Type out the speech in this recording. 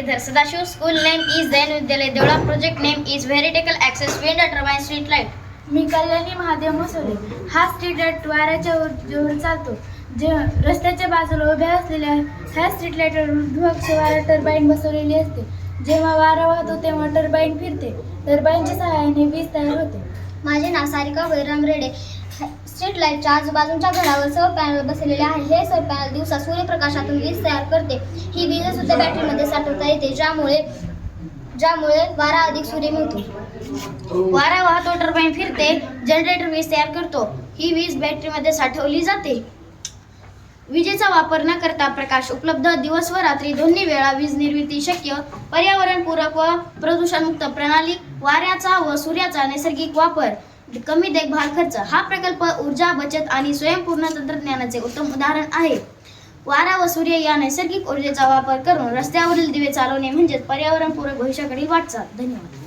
Giridhar Sadashiv. School name is Zain Vidyalaya Deola. Project name is Vertical Access Wind Turbine Street Light. मी कल्याणी महादेव मसोले. हा street light वाऱ्याच्या जोर चालतो. जे रस्त्याच्या बाजूला उभ्या असलेल्या ह्या स्ट्रीट लाईटवर ध्रुवक्ष वारा टर्बाईन बसवलेली असते. जेव्हा वारा वाहतो तेव्हा टर्बाईन फिरते. टर्बाईनच्या सहाय्याने वीज तयार होते. माझे नाव सारिका वैराम रेडे. स्ट्रीट लाईटच्या आजूबाजूच्या घरावर सौर पॅनल बसवलेले आहे. हे सौर पॅनल दिवसा सूर्यप्रकाशातून वीज तयार करते. ही वीज सुद्धा बॅटरीमध्ये साठवता येते, ज्यामुळे वारा अधिक सूर्य मिळतो. वारा वाहतो, टर्बाईन फिरते, जनरेटर वीज तयार करतो. ही वीज बॅटरीमध्ये साठवली जाते. विजेचा वापर न करता प्रकाश उपलब्ध, दिवस व रात्री दोन्ही वेळा वीज निर्मिती शक्य, पर्यावरणपूरक व प्रदूषणमुक्त प्रणाली, वाऱ्याचा व सूर्याचा नैसर्गिक वापर, कमी देखभाल खर्च. हा प्रकल्प ऊर्जा बचत आणि स्वयंपूर्ण तंत्रज्ञानाचे उत्तम उदाहरण आहे. वारा व सूर्य या नैसर्गिक ऊर्जेचा वापर करून रस्त्यावरील दिवे चालवणे म्हणजेच पर्यावरणपूरक भविष्याकडील वाटचाल. धन्यवाद.